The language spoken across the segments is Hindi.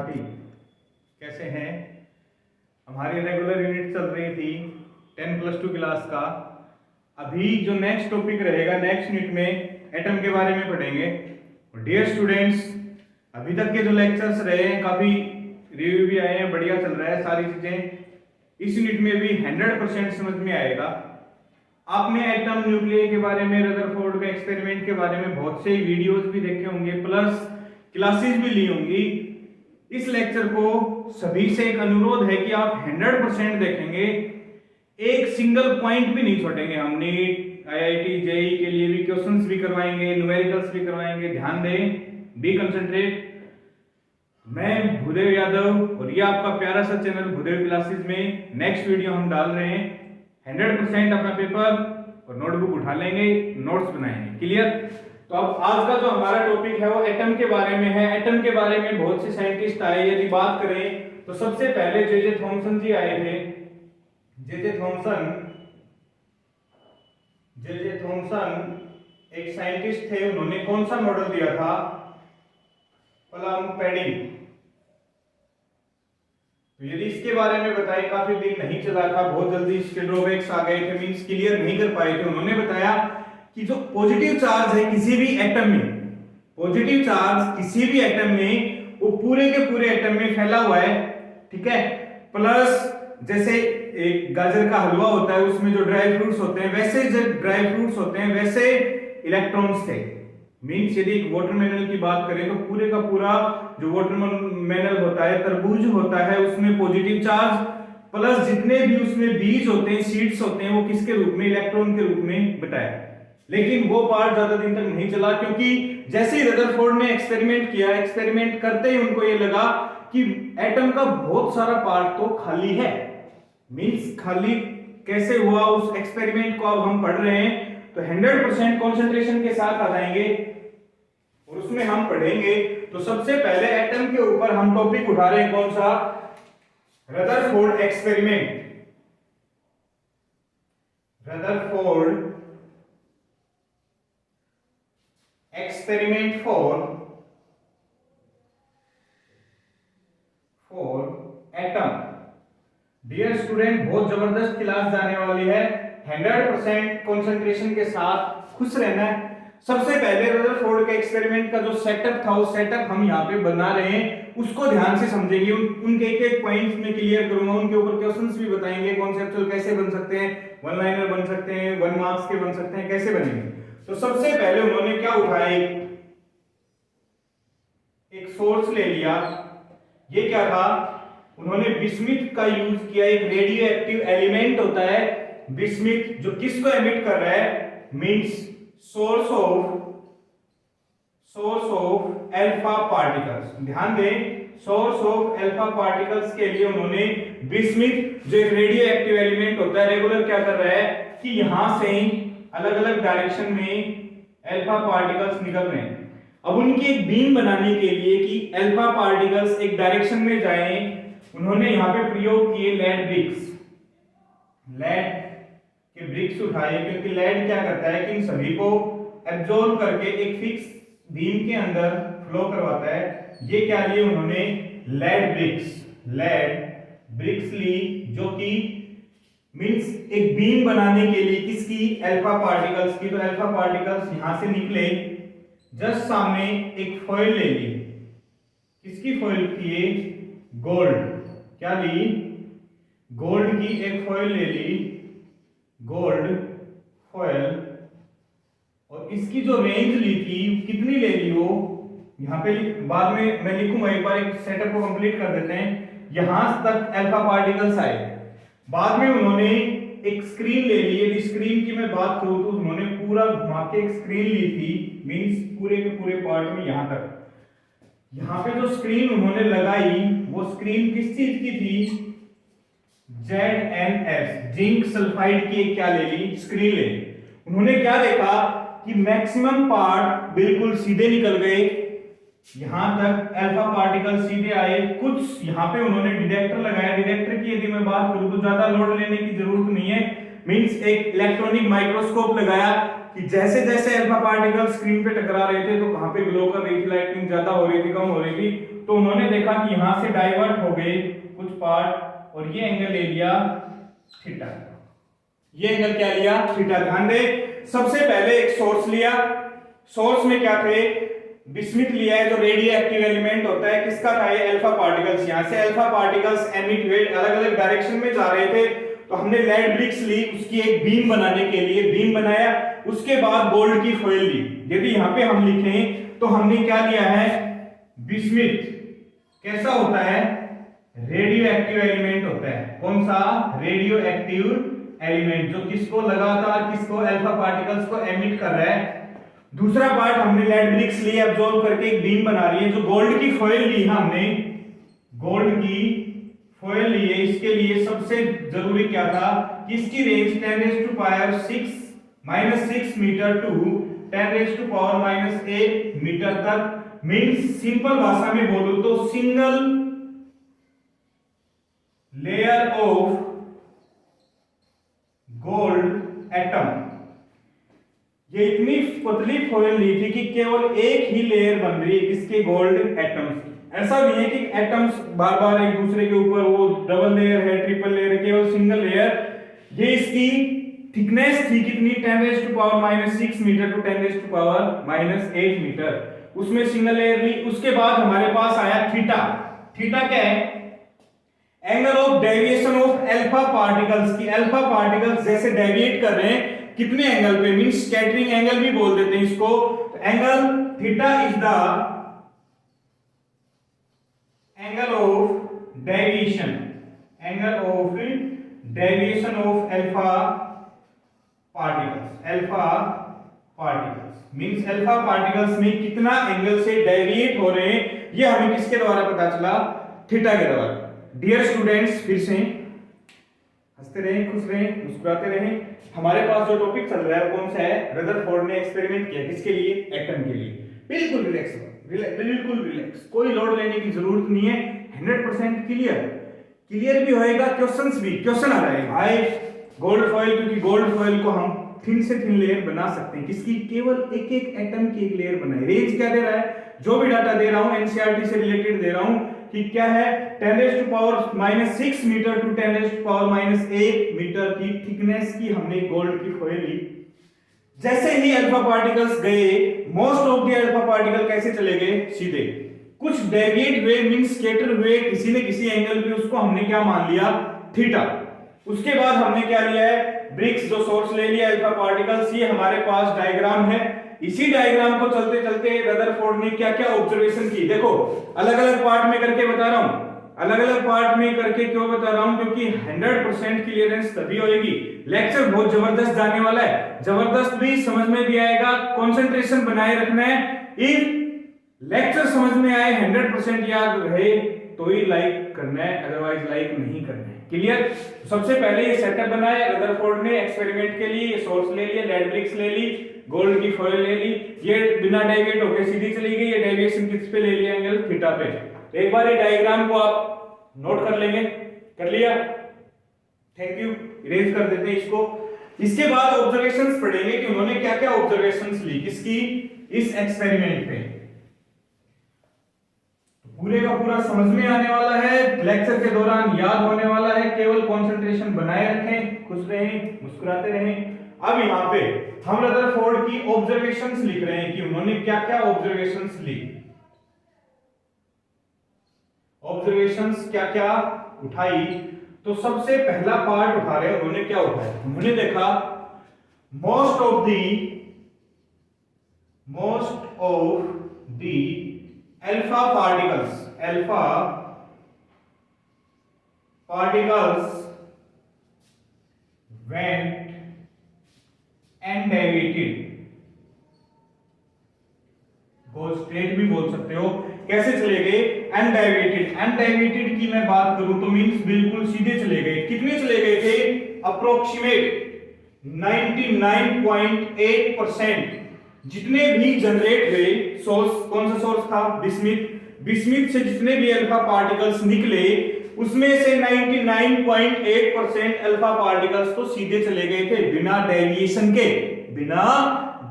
विद्यार्थी कैसे हैं। हमारी रेगुलर यूनिट चल रही थी 10+2 क्लास का। अभी जो नेक्स्ट टॉपिक रहेगा नेक्स्ट यूनिट में एटम के बारे में पढ़ेंगे। और डियर स्टूडेंट्स, अभी तक के जो लेक्चर्स रहे हैं काफ़ी रिव्यू भी आए हैं, बढ़िया चल रहा है सारी चीज़ें। इस यूनिट में भी 100% समझ में आएगा। आपने एटम न्यूक्लियर के बारे में, रदरफोर्ड के एक्सपेरिमेंट के बारे में बहुत से वीडियोस भी देखे होंगे, प्लस क्लासेस भी ली होंगी। इस लेक्चर को सभी से एक अनुरोध है कि आप 100% देखेंगे, एक सिंगल पॉइंट भी नहीं छोड़ेंगे। हम नीट, आईआईटी, जेईई के लिए भी क्वेश्चंस भी करवाएंगे, न्यूमेरिकल्स भी करवाएंगे। ध्यान दें, बी कंसंट्रेट। मैं भूदेव यादव और ये आपका प्यारा सा चैनल भूदेव क्लासेस में नेक्स्ट वीडियो हम डाल रहे हैं। 100% अपना पेपर और नोटबुक उठा लेंगे, नोट्स बनाएंगे। क्लियर? तो अब आज का जो हमारा टॉपिक है वो एटम के बारे में है। एटम के बारे में बहुत से साइंटिस्ट आए। यदि बात करें तो सबसे पहले जे थॉमसन जी आए थे। जे थॉमसन एक साइंटिस्ट थे। उन्होंने कौन सा मॉडल दिया था? Plum padding. तो यदि इसके बारे में बताएं, काफी दिन नहीं चला था, बहुत जल्दी इसके ड्रॉबैक्स आ गए थे, मींस क्लियर नहीं कर पाए थे। उन्होंने बताया कि जो पॉजिटिव चार्ज है किसी भी एटम में, पॉजिटिव चार्ज किसी भी एटम में वो पूरे के पूरे एटम में फैला हुआ है। ठीक है? प्लस जैसे एक गाजर का हलवा होता है, उसमें जो ड्राई फ्रूट्स होते हैं, वैसे जो ड्राई फ्रूट्स होते हैं वैसे इलेक्ट्रॉन्स थे। मींस यदि एक वाटरमेलन की बात करें तो पूरे का पूरा जो वाटरमेलन होता है, तरबूज होता है, उसमें पॉजिटिव चार्ज प्लस जितने भी उसमें बीज होते हैं, सीड्स होते हैं, वो किसके रूप में? इलेक्ट्रॉन के रूप में बताया। लेकिन वो पार्ट ज्यादा दिन तक नहीं चला, क्योंकि जैसे ही रदरफोर्ड ने एक्सपेरिमेंट किया, एक्सपेरिमेंट करते ही उनको ये लगा कि एटम का बहुत सारा पार्ट तो खाली है। मींस खाली कैसे हुआ, उस एक्सपेरिमेंट को अब हम पढ़ रहे हैं। तो 100% कंसंट्रेशन के साथ आ जाएंगे और उसमें हम पढ़ेंगे। तो सबसे पहले एटम के ऊपर हम टॉपिक उठा रहे हैं, कौन सा? Rutherford experiment. Rutherford experiment for atom. Dear student, बहुत जबरदस्त क्लास जाने वाली है। 100% कंसंट्रेशन के साथ खुश रहना है। सबसे पहले रदरफोर्ड के एक्सपेरिमेंट का जो सेटअप था, वो सेटअप हम यहाँ पे बना रहे हैं, उसको ध्यान से समझेंगे। उनके एक एक पॉइंट्स में क्लियर करूंगा, उनके ऊपर क्वेश्चंस भी बताएंगे। कॉन्सेप्चुअल कैसे बन सकते हैं, वन लाइनर बन सकते हैं, 1 मार्क्स के बन सकते हैं, कैसे बनेंगे। तो सबसे पहले उन्होंने क्या उठाया, एक सोर्स ले लिया। ये क्या था? उन्होंने बिस्मिथ का यूज किया। एक रेडियो एक्टिव एलिमेंट होता है बिस्मिथ, जो किसको एमिट कर रहा है? Means source of alpha particles. ध्यान दें, सोर्स ऑफ अल्फा पार्टिकल्स के लिए उन्होंने बिस्मिथ, जो एक रेडियो एक्टिव एलिमेंट होता है, रेगुलर क्या कर रहा है कि यहां से अलग अलग डायरेक्शन में अल्फा पार्टिकल्स निकल रहे हैं। अब उनकी एक बीम बनाने के लिए कि अल्फा पार्टिकल्स एक डायरेक्शन में जाएं, उन्होंने यहां पे प्रयोग किए लेड ब्रिक्स। लेड के ब्रिक्स उठाए, क्योंकि लेड क्या करता है कि इन सभी को एब्जॉर्ब करके एक फिक्स बीम के अंदर फ्लो करवाता है। ये क्या लिए उन्होंने? लेड ब्रिक्स ली, जो कि मींस एक बीम बनाने के लिए किसकी? अल्फा पार्टिकल्स की। तो अल्फा पार्टिकल्स यहां से निकले, जस्ट सामने एक फॉइल ले ली। किसकी फॉइल थी? गोल्ड। क्या ली? गोल्ड की एक फॉइल ले ली, गोल्ड फॉइल। और इसकी जो रेंज ली थी, कितनी ले ली वो यहां पे बाद में मैं लिखूंगा, एक बार एक सेटअप को कंप्लीट कर देते हैं। यहां तक अल्फा पार्टिकल्स आए। बाद में उन्होंने एक स्क्रीन ले ली। यदि स्क्रीन की मैं बात करूं तो उन्होंने पूरा घुमा के एक स्क्रीन ली थी, मींस पूरे के पूरे पार्ट में यहां तक। यहां पे जो स्क्रीन उन्होंने लगाई, वो स्क्रीन किस चीज की थी? ZnS, जिंक सल्फाइड की एक क्या ले ली? स्क्रीन ले ली। उन्होंने क्या देखा कि मैक्सिमम पार्ट बिल्कुल सीधे निकल गए, यहां तक अल्फा पार्टिकल सीधे आए। कुछ यहां पे उन्होंने डिटेक्टर लगाया। डिटेक्टर की यदि मैं बात करूं तो ज्यादा लोड लेने की जरूरत नहीं है, मींस एक इलेक्ट्रॉनिक माइक्रोस्कोप लगाया कि जैसे जैसे अल्फा पार्टिकल स्क्रीन पे टकरा रहे थे तो कहां पे ग्लो कर रही थी, लाइटनिंग ज्यादा हो रही थी, कम हो रही थी, तो उन्होंने देखा कि यहां से डाइवर्ट हो गए कुछ पार्ट और ये एंगल ले लिया थीटा। ये एंगल क्या लिया? थीटा। ध्यान दे, सबसे पहले एक सोर्स लिया। सोर्स में क्या थे? बिस्मिथ लिया है जो रेडियो एक्टिव एलिमेंट होता है। किसका था ये? Alpha particles. यहां से अल्फा पार्टिकल्स एमिट हुए, अलग अलग डायरेक्शन में जा रहे थे, तो हमने लेड ब्रिक्स ली, उसकी एक बीम बनाने के लिए बीम बनाया। उसके बाद गोल्ड की फॉइल ली। यदि यहां पे हम लिखें तो हमने क्या लिया है? बिस्मिथ कैसा होता है? रेडियो एक्टिव एलिमेंट होता है। कौन सा? रेडियो एक्टिव एलिमेंट, जो किसको लगातार किसको? अल्फा पार्टिकल्स को एमिट कर रहा है। दूसरा पार्ट हमने लेड ब्रिक्स लिए, अब्सॉर्ब करके एक बीम बना रही है। जो गोल्ड की फॉइल ली है हमने, गोल्ड की फॉइल ली है, इसके लिए सबसे जरूरी क्या था कि इसकी रेंज 10⁻⁻6 मीटर टू 10⁻⁻8 मीटर तक। मींस सिंपल भाषा में बोलूं तो single layer of gold atom. ये इतनी पतली फॉइल ली थी कि केवल एक ही लेयर बन रही है किसके? Gold atoms. ऐसा नहीं है कि एटम्स बार बार एक दूसरे के ऊपर, वो डबल लेयर है, ट्रिपल लेयर है, केवल सिंगल लेयर। ये इसकी थिकनेस थी कितनी? 10⁻⁻6 मीटर टू 10⁻⁻8 मीटर। उसमें सिंगल लेयर ली। उसके बाद हमारे पास आया थीटा। थीटा क्या है? Angle of deviation of alpha particles की। अल्फा पार्टिकल्स जैसे डेविएट कर रहे हैं कितने एंगल पे? मींस स्कैटरिंग एंगल भी बोल देते हैं इसको। तो angle theta is the angle of deviation, angle of deviation of alpha particles. Alpha particles means alpha particles में कितना एंगल से डेविएट हो रहे हैं, ये हमें किसके द्वारा पता चला? थीटा के द्वारा। डियर स्टूडेंट्स, फिर से हंसते रहें, खुश रहें, मुस्कुराते रहें। हमारे पास जो टॉपिक चल रहा है कौन सा है? रदरफोर्ड ने एक्सपेरिमेंट किया, किसके लिए? एटम के लिए। बिल्कुल रिलैक्स, बिल्कुल रिलैक्स, कोई लोड लेने की जरूरत नहीं है। 100% क्लियर भी होएगा, क्वेश्चंस भी, क्वेश्चन आ रहे हैं भाई। गोल्ड फॉइल, क्योंकि गोल्ड फॉइल को हम थिन से थिन लेयर बना सकते हैं। किसकी? केवल एक एक एटम की एक लेयर बनाई। रेंज क्या दे रहा है? जो भी डाटा दे रहा हूं एनसीईआरटी से रिलेटेड दे रहा हूं कि क्या है? 10⁻⁻6 मीटर टू 10⁻⁻8 मीटर की थिकनेस की हमने गोल्ड की फॉइल ली। जैसे ही अल्फा पार्टिकल्स गए, most of the alpha particle कैसे चले गए? सीधे। कुछ डेविएट हुए, मींस स्कैटर हुए किसी न किसी एंगल पे, उसको हमने क्या मान लिया? थीटा। उसके बाद हमने क्या लिया है? ब्रिक्स, जो सोर्स ले लिया अल्फा पार्टिकल्स। ये हमारे पास डायग्राम है। इसी डायग्राम को चलते चलते रदरफोर्ड ने क्या क्या ऑब्जर्वेशन की, देखो अलग अलग पार्ट में करके बता रहा हूं। अलग अलग पार्ट में करके क्यों बता रहा हूं? क्योंकि 100% क्लियरेंस तभी होगी। लेक्चर बहुत जबरदस्त जाने वाला है, जबरदस्त भी, समझ में भी आएगा। कंसंट्रेशन बनाए रखना है। इफ लेक्चर समझ में आए, 100% याद रहे तो ही लाइक करना है, अदरवाइज लाइक नहीं करना है। क्लियर? सबसे पहले ये सेटअप बनाया रदरफोर्ड ने एक्सपेरिमेंट के लिए। ये सोर्स ले लिया, लेड ब्रिक्स ले ली, गोल्ड की फॉइल ले ली। ये बिना डेविएट होकर सीधी चली गई। ये डेविएशन किस पे ले लिया? एंगल थीटा पे। एक बार ये डायग्राम को आप नोट कर लेंगे। कर लिया? Thank you. इरेज कर देते हैं इसको। इसके बाद ऑब्जर्वेशंस पढ़ेंगे कि उन्होंने क्या क्या ऑब्जर्वेशंस ली किसकी? इस एक्सपेरिमेंट पे। पूरे का पूरा समझ में आने वाला है, लेक्चर के दौरान याद होने वाला है। केवल कंसंट्रेशन बनाए रखें, खुश रहें, मुस्कुराते रहें। अब यहाँ पे हम रदरफोर्ड की ऑब्जर्वेशंस लिख रहे हैं कि उन्होंने क्या क्या ऑब्जर्वेशंस ली, ऑब्जर्वेशंस क्या क्या उठाई। तो सबसे पहला पार्ट उठा रहे हैं, उन्होंने क्या उठाया? उन्होंने देखा most of the alpha particles went undeviated। बहुत स्ट्रेट भी बोल सकते हो। कैसे चले गए? अनडेविएटेड। अनडेविएटेड की मैं बात करूं तो मींस बिल्कुल सीधे चले गए। कितने चले गए थे? अप्रोक्सीमेट 99.8% जितने भी जनरेट हुए। सोर्स कौन सा सोर्स था? बिस्मिथ से जितने भी अल्फा पार्टिकल्स निकले उसमें से 99.8% अल्फा पार्टिकल्स तो सीधे चले गए थे, बिना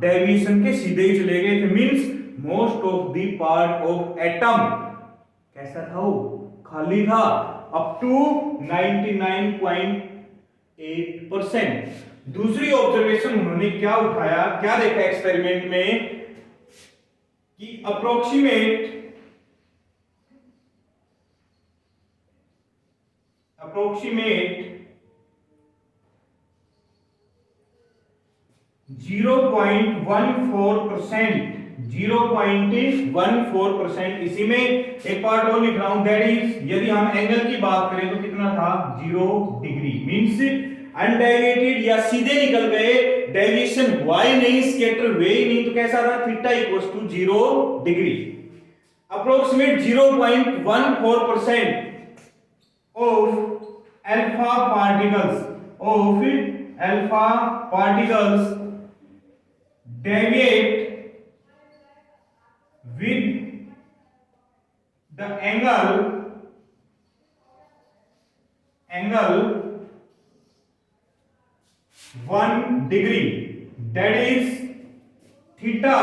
डेविएशन के सीधे ही चले गए थे। Means most of the part of atom कैसा था वो? खाली था अप टू 99.8%। दूसरी ऑब्जर्वेशन उन्होंने क्या उठाया, क्या देखा एक्सपेरिमेंट में कि अप्रोक्सीमेट 0.14%, इसी में एक पार्ट और लिख रहा हूं, दैट इज यदि हम एंगल की बात करें तो कितना था? 0 डिग्री। मींस अनडाइलेटेड या सीधे निकल गए, डेविएशन y नहीं, स्कैटर वे नहीं, तो कैसा था? Theta equals to 0 degree. Approximate 0.14% of alpha particles deviate with the angle 1 degree, that is theta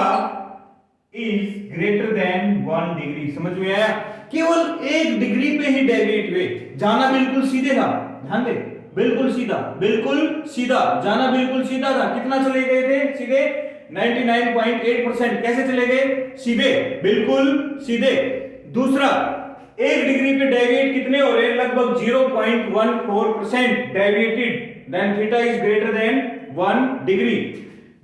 is greater than 1 degree. समझ में आया? केवल 1 डिग्री पे ही डेविएट हुए, जाना बिल्कुल सीधे था। ध्यान दे, बिल्कुल सीधा, बिल्कुल सीधा, जाना बिल्कुल सीधा था। कितना चले गए थे सीधे? 99.8%। कैसे चले गए? सीधे, बिल्कुल सीधे। दूसरा, 1 डिग्री पे डेविएट कितने हो रहे? लगभग 0.14% deviated, then theta is greater than 1 degree.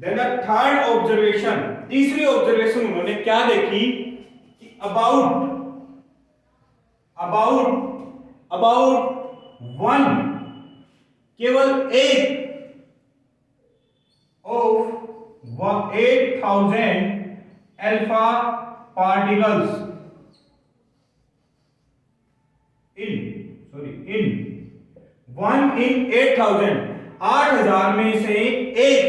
Then the third observation, तीसरी ऑब्जर्वेशन उन्होंने क्या देखी कि अबाउट 1, केवल 8 of 8,000 alpha particles in 1 in 8,000, 8,000 में से एक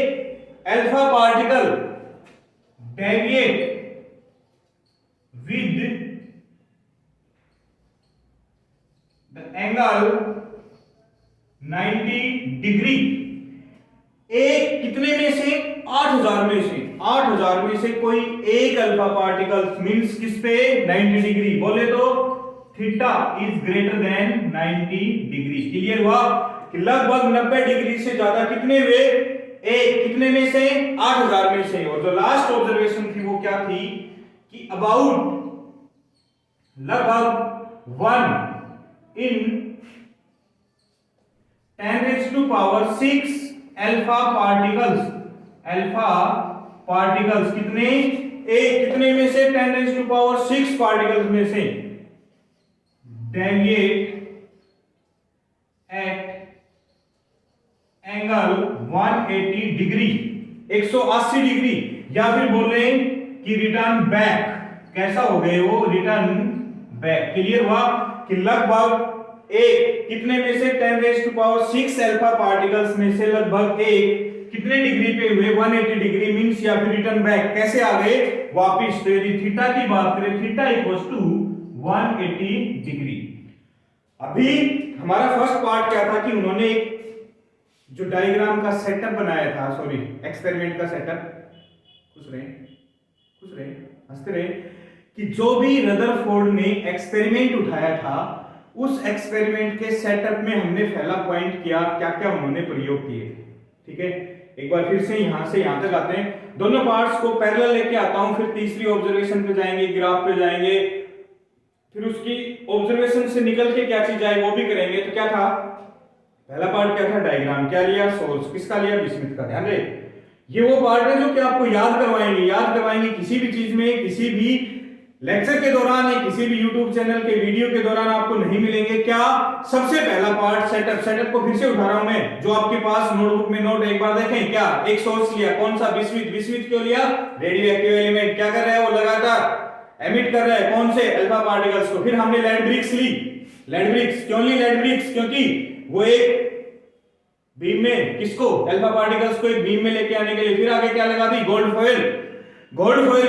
alpha particle deviate with the angle 90 degree. एक कितने में से? 8,000 में से। 8,000 में से कोई एक अल्फा पार्टिकल मींस किस पे? 90 डिग्री। बोले तो theta is greater then 90 degree. Clear हुआ कि लगभग 90 डिग्री से ज्यादा कितने हुए? एक। कितने में से? 8,000 में से। और जो लास्ट ऑब्जर्वेशन थी वो क्या थी कि अबाउट लगभग 1 in 10⁶ अल्फा पार्टिकल्स कितने? एक। कितने में से? 10⁶ पार्टिकल्स में से deviate at angle 180 degree, 180 degree, या फिर बोले कि रिटर्न बैक। कैसा हो गए वो? Return back. क्लियर हुआ कि लगभग एक कितने में से? 10⁶ अल्फा पार्टिकल्स में से लगभग एक कितने डिग्री पे हुए? 180 डिग्री मींस, या फिर रिटर्न बैक। कैसे आ गए? वापिस। तो यदि थीटा की बात करें, थीटा इक्वल्स टू 180 डिग्री। अभी हमारा फर्स्ट पार्ट क्या था कि उन्होंने जो डायग्राम का सेटअप बनाया था, सॉरी एक्सपेरिमेंट का सेटअप, खुश रहे हंसते रहे, कि जो भी रदरफोर्ड ने एक्सपेरिमेंट उठाया था उस एक्सपेरिमेंट के सेटअप में हमने पहला पॉइंट किया क्या क्या उन्होंने प्रयोग किए। ठीक है, एक बार फिर से यहां तक आते हैं, दोनों पार्ट्स को पैरेलल लेके आता हूं, फिर तीसरी ऑब्जर्वेशन पे जाएंगे, ग्राफ पे जाएंगे, फिर उसकी ऑब्जर्वेशन से निकल के क्या चीज आई वो भी करेंगे। तो क्या था? पहला पार्ट क्या था? डायग्राम। क्या लिया? सोर्स। किसका लिया? बिस्मिथ का। ध्यान दे, ये वो पार्ट है जो कि आपको याद करवाएंगे किसी भी चीज में, किसी भी लेक्चर के दौरान या किसी भी YouTube चैनल के वीडियो के दौरान आपको नहीं मिलेंगे। क्या? सबसे पहला पार्ट सेटअप को फिर से उठा रहा हूं मैं, जो आपके पास नोटबुक में नोट एक बार देखें। क्या? एक सोर्स लिया, कौन सा? बिस्मिथ क्यों लिया? Radio active element. क्या कर रहा है वो? लगातार एमिट कर रहा है। कौन से? अल्फा पार्टिकल्स को। फिर हमने लेड ब्रिक्स ली। लेड ब्रिक्स क्यों ली? लेड ब्रिक्स क्योंकि वो एक बीम में किसको? अल्फा पार्टिकल्स को एक बीम में लेके आने के लिए। फिर आगे क्या लगा दी? गोल्ड फॉयल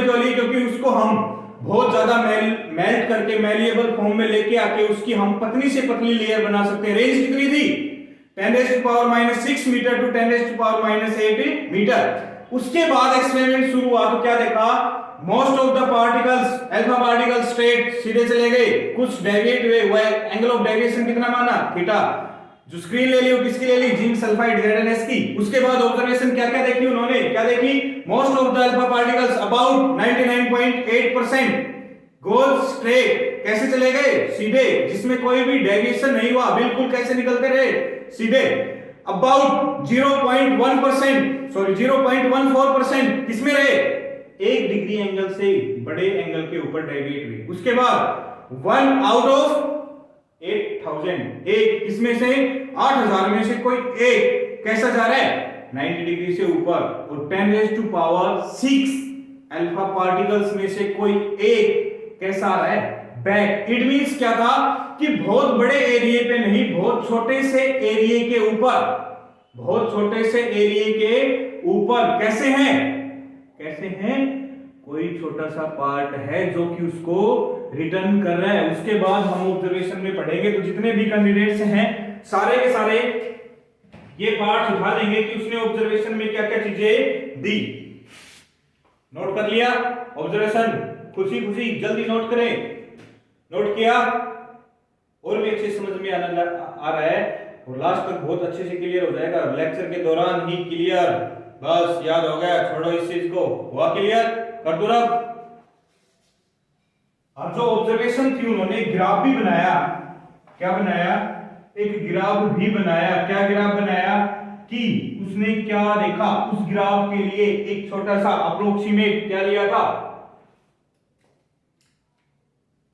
क्यों ली? क्योंकि उसको हम बहुत ज्यादा मेल्ट करके मैलिएबल फॉर्म में लेके आके उसकी हम पतली से पतली लेयर बना सकते हैं। रेंज कितनी थी? 10⁻⁻6 मीटर टू 10⁻⁸ मीटर। उसके बाद एक्सपेरिमेंट शुरू हुआ तो क्या देखा most of the particles alpha particle straight सीधे चले गए, कुछ डेविएट हुए, वह एंगल ऑफ डेविएशन कितना माना, थीटा। जो स्क्रीन ले ली वो किसकी ले ली, जिंक सल्फाइड ZnS की। उसके बाद ऑब्जर्वेशन क्या क्या देखी उन्होंने, क्या देखी, most of the alpha particles about 99.8% goal straight, कैसे चले गए, सीधे, जिसमें कोई भी डेविएशन नहीं हुआ, बिल्कुल कैसे निकलते रहे, सीधे। अबाउट 0.1% सॉरी 0.14% किसमें रहे, 1 डिग्री एंगल से बड़े एंगल के ऊपर डेविएट हुए। उसके बाद 1 आउट ऑफ 8000, एक इसमें से 8000 में से कोई एक कैसा जा रहा है, 90 डिग्री से ऊपर, और 10⁶ अल्फा पार्टिकल्स में से कोई एक कैसा आ रहा है, बैक। इट मींस क्या था कि बहुत बड़े एरिया पे नहीं, बहुत छोटे से एरिया के ऊपर, बहुत छोटे से एरिया के ऊपर कैसे हैं, कैसे हैं, कोई छोटा सा पार्ट है जो कि उसको रिटर्न कर रहा है। उसके बाद हम ऑब्जर्वेशन में पढ़ेंगे, तो जितने भी कैंडिडेट्स हैं सारे के सारे ये पार्ट उठा देंगे कि उसने ऑब्जर्वेशन में क्या क्या चीजें दी। नोट कर लिया ऑब्जर्वेशन, खुशी खुशी जल्दी नोट करें, नोट किया, और भी अच्छे समझ में आ रहा है, और लास्ट तक बहुत अच्छे से क्लियर हो जाएगा, लेक्चर के दौरान ही क्लियर, बस याद हो गया, छोड़ो इस चीज को, हुआ क्लियर, कर दो रब। अब जो ऑब्जर्वेशन थी उन्होंने ग्राफ भी बनाया, क्या बनाया, एक ग्राफ भी बनाया, क्या ग्राफ बनाया कि उसने क्या देखा, उस ग्राफ के लिए एक छोटा सा अप्रोक्सीमेट क्या लिया था,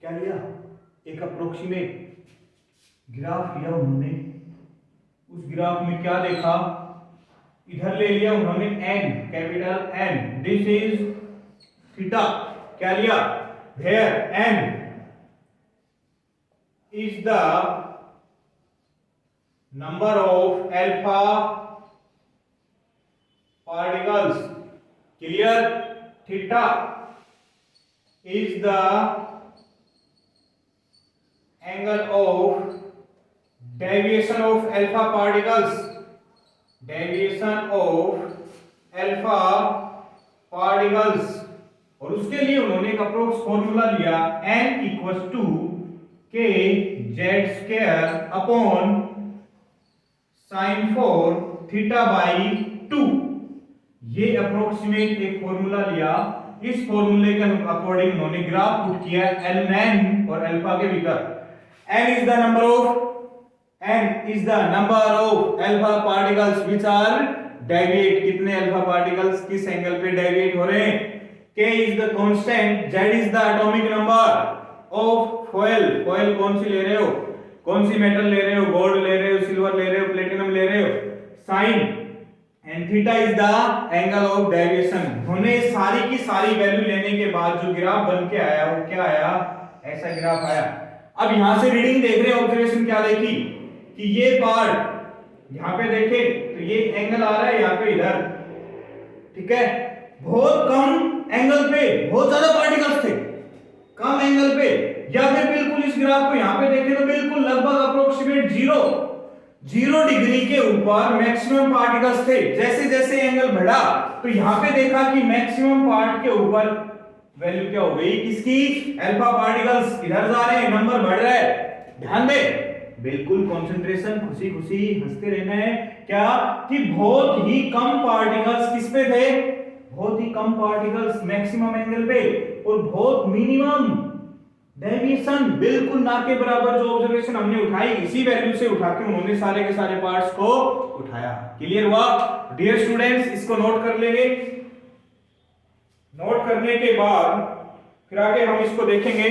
क्या लिया, एक अप्रोक्सीमेट ग्राफ लिया उन्होंने। उस ग्राफ में क्या देखा, इधर ले लिया उन्होंने n, capital N, this is theta, क्या लिया, where n is the number of alpha particles, clear, theta is the angle of deviation of alpha particles, deviation of alpha particles, और उसके लिए उन्होंने एक अप्रोक्स फॉर्मूला लिया, n equals to k z² upon sin 4 theta by 2। ये अप्रोक्सीमेट एक फॉर्मूला लिया, इस फॉर्मूले के अकॉर्डिंग उन्होंने ग्राफ पुट किया Ln और अल्फा के भीतर। n is the number of alpha particles which are deviate, कितने अल्फा पार्टिकल्स किस एंगल पे डेविएट हो रहे हैं, k is the constant, z is the atomic number of foil, foil कौन सी ले रहे हो, कौन सी मेटल ले रहे हो, गोल्ड ले रहे हो, सिल्वर ले रहे हो, प्लेटिनम ले रहे हो, sin, and theta is the angle of deviation। हमने सारी की सारी वैल्यू लेने के बाद जो ग्राफ बन के आया वो क्या आया, ऐसा ग्राफ आया। अब यहां से रीडिंग देख रहे हैं, ऑब्जर्वेशन क्या देखी कि ये पार्ट यहां पे देखे तो ये एंगल आ रहा है यहां पे इधर, ठीक है, बहुत कम एंगल पे बहुत ज्यादा पार्टिकल्स थे, कम एंगल पे, या फिर बिल्कुल इस ग्राफ को यहां पे देखें तो बिल्कुल लगभग अप्रोक्सीमेट 0 डिग्री के ऊपर मैक्सिमम पार्टिकल्स थे। जैसे जैसे एंगल बढ़ा तो यहां पे देखा कि मैक्सिमम पार्ट के ऊपर वैल्यू क्या हो गई, किसकी, अल्फा पार्टिकल्स इधर जा रहे हैं, नंबर बढ़ रहा है, ध्यान दे, बिल्कुल कंसंट्रेशन, खुशी खुशी हंसते रहना है, क्या कि बहुत ही कम पार्टिकल्स किस पे थे, बहुत ही कम पार्टिकल्स मैक्सिमम एंगल पे, और बहुत मिनिमम डेविएशन, बिल्कुल ना के बराबर जो ऑब्जर्वेशन हमने उठाई इसी वैल्यू से उठा के उन्होंने सारे के सारे पार्ट्स को उठाया। क्लियर हुआ डियर स्टूडेंट्स, इसको नोट कर लेंगे। नोट करने के बाद फिर आगे हम इसको देखेंगे।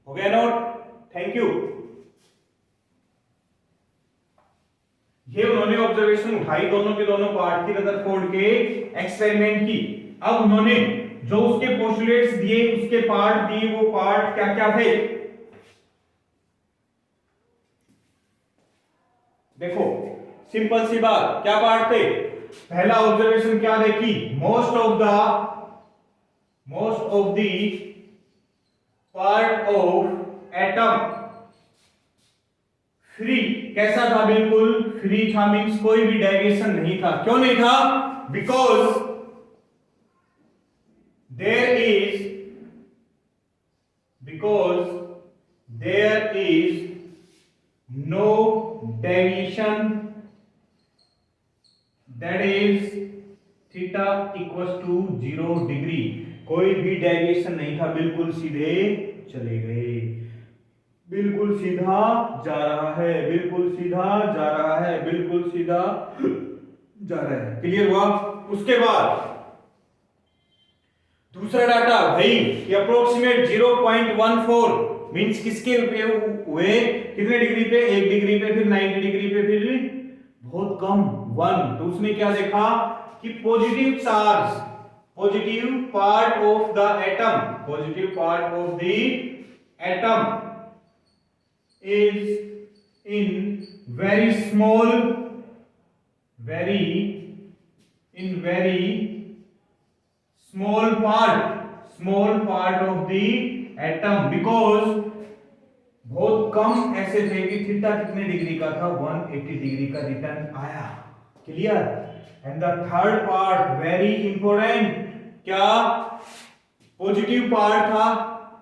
हो गया नोट, थैंक यू। ये उन्होंने ऑब्जर्वेशन उठाई दोनों के दोनों पार्ट की, रदरफोर्ड के एक्सपेरिमेंट की। अब उन्होंने जो उसके पोस्टुलेट्स दिए, उसके पार्ट दिए, वो पार्ट क्या क्या थे देखो, सिंपल सी बात, क्या पार्ट थे, पहला ऑब्जर्वेशन क्या देखी, most of the part of atom free, कैसा था, बिल्कुल फ्री था, मींस कोई भी डेविएशन नहीं था। क्यों नहीं था, because there is, because there is no deviation, that is theta equals to 0 degree. कोई भी डेविएशन नहीं था, बिल्कुल सीधे चले गए, बिल्कुल सीधा जा रहा है, बिल्कुल सीधा जा रहा है, बिल्कुल सीधा जा रहा है। क्लियर हुआ? उसके बाद दूसरा डाटा भाई कि अप्रोक्सीमेट 0.14 मींस किसके हुए, कितने डिग्री पे, 1 डिग्री पे, फिर 90 डिग्री पे, फिर बहुत कम 1। तो उसने क्या देखा कि positive charge, positive part of the atom, positive part of the atom is in very small, very small part of the atom, because बहुत कम ऐसे थे कि थीटा कितने डिग्री का था, 180 डिग्री का रिटर्न आया। Clear? And the third part very important, क्या पॉजिटिव पार्ट था,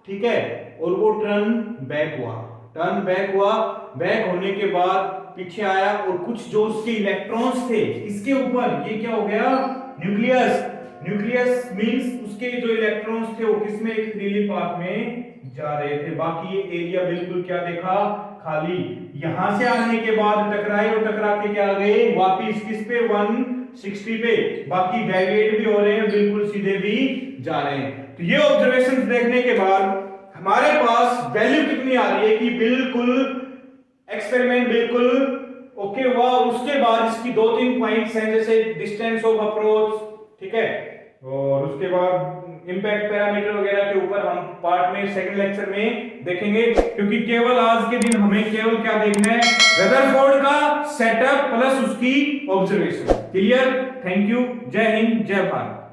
ठीक है, और वो टर्न बैक हुआ, टर्न बैक हुआ, बैक होने के बाद पीछे आया और कुछ जो उसके इलेक्ट्रॉन्स थे इसके ऊपर, ये क्या हो गया, न्यूक्लियस। न्यूक्लियस मींस उसके जो इलेक्ट्रॉन्स थे वो किसमें, एक फ्रीली पाथ में जा रहे थे। बाकी ये एरिया बिल्कुल क्या देखा, खाली। यहां से आने के बाद टकराए और टकरा के क्या आ गए, वापिस किस पे, 160 पे। बाकी डेविएट भी हो रहे हैं, बिल्कुल सीधे भी जा रहे हैं। तो ये ऑब्जर्वेशंस देखने के बाद हमारे पास वैल्यू कितनी आ रही है कि बिल्कुल एक्सपेरिमेंट बिल्कुल ओके हुआ। उसके बाद इसकी 2-3 पॉइंट्स हैं, जैसे डिस्टेंस ऑफ अप्रोच, ठीक है, और उसके बाद इंपैक्ट पैरामीटर वगैरह के ऊपर हम पार्ट में सेकंड लेक्चर में देखेंगे, क्योंकि केवल आज के दिन हमें केवल क्या देखना है, रदरफोर्ड का सेटअप प्लस उसकी ऑब्जर्वेशन। क्लियर? थैंक यू, जय हिंद, जय भारत।